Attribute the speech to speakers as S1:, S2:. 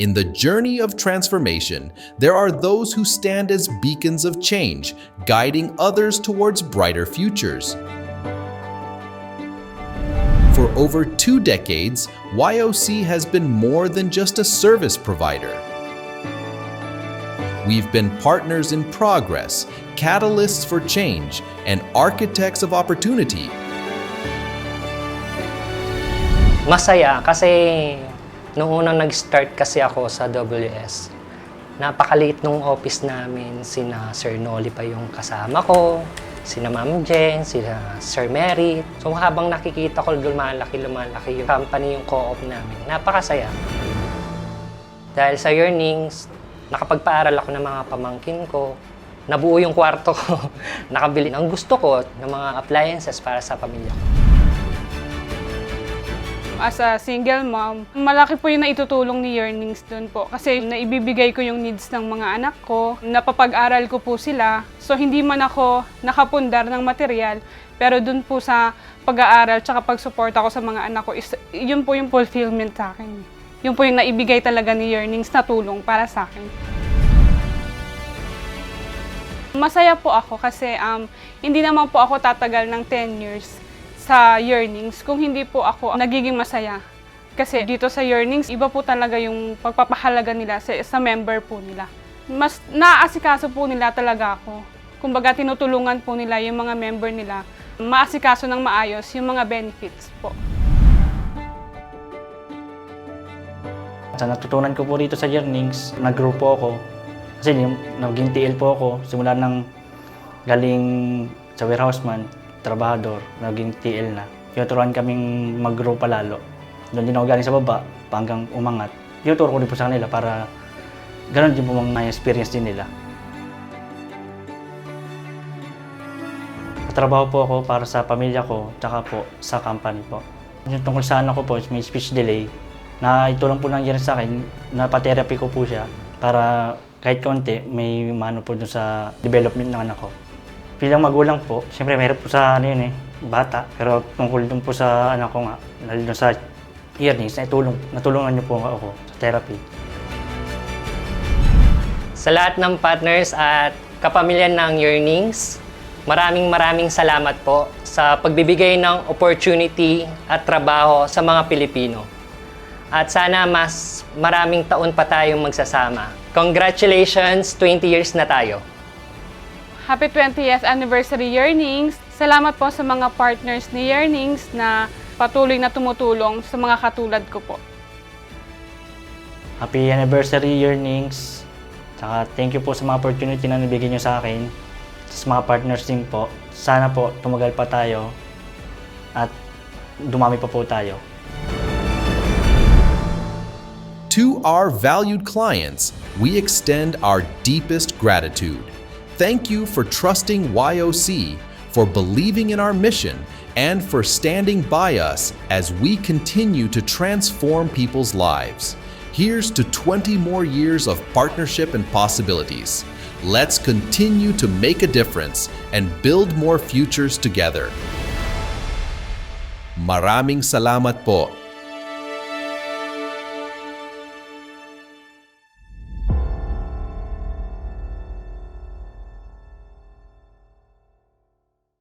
S1: In the journey of transformation, there are those who stand as beacons of change, guiding others towards brighter futures. For over 2 decades, YOC has been more than just a service provider. We've been partners in progress, catalysts for change, and architects of opportunity.
S2: Masaya kasi noong unang nag-start kasi ako sa WS, napakaliit nung office namin. Sina Sir Noli pa yung kasama ko, sina Ma'am Jen, sina Sir Merit. So habang nakikita ko lumalaki yung company, yung co-op namin, napakasaya. Dahil sa earnings, nakapagpaaral ako ng mga pamangkin ko, nabuo yung kwarto ko, nakabili ng gusto ko ng mga appliances para sa pamilya ko.
S3: As a single mom, malaki po yung naitutulong ni Yearnings doon po. Kasi naibibigay ko yung needs ng mga anak ko, napapag-aral ko po sila. So hindi man ako nakapundar ng material, pero doon po sa pag-aaral tsaka pag-support ako sa mga anak ko, yun po yung fulfillment sa akin. Yun po yung naibigay talaga ni Yearnings na tulong para sa akin. Masaya po ako kasi hindi naman po ako tatagal ng 10 years sa Yearnings kung hindi po ako nagiging masaya. Kasi dito sa Yearnings, iba po talaga yung pagpapahalaga nila sa member po nila. Mas naaasikaso po nila talaga ako. Kumbaga tinutulungan po nila yung mga member nila, maasikaso ng maayos yung mga benefits po.
S4: Sa natutunan ko po rito sa Yearnings, nag-grow po ako. Kasi naging TL po ako, simula ng galing sa warehouseman, trabahador, naging TL na. Tinuturuan kaming mag-grow palalo. Doon din ako galing sa baba, hanggang umangat. Tinuturo ko din po sa kanila para ganoon din po mga experience din nila. Trabaho po ako para sa pamilya ko, tsaka po sa company po. Yung tungkol sa anak ko po, may speech delay, na itulong po ng Yearnings sa akin, napatherapy ko po siya para kahit konti, may mano po dun sa development ng anak ko. Bilang magulang po, siyempre mahirap po sa bata. Pero tungkol dun po sa anak ko nga, lalo dun sa Yearnings, natulungan niyo po ako sa therapy.
S2: Sa lahat ng partners at kapamilya ng Yearnings, maraming salamat po sa pagbibigay ng opportunity at trabaho sa mga Pilipino. At sana mas maraming taon pa tayong magsasama. Congratulations, 20 years na tayo.
S3: Happy 20th anniversary Yearnings! Salamat po sa mga partners ni Yearnings na patuloy na tumutulong sa mga katulad ko po.
S4: Happy anniversary Yearnings! Saka thank you po sa mga opportunity na nabigyan niyo sa akin. Sa mga partners din po. Sana po tumagal pa tayo at dumami pa po tayo.
S1: To our valued clients, we extend our deepest gratitude. Thank you for trusting YOC, for believing in our mission, and for standing by us as we continue to transform people's lives. Here's to 20 more years of partnership and possibilities. Let's continue to make a difference and build more futures together. Maraming salamat po.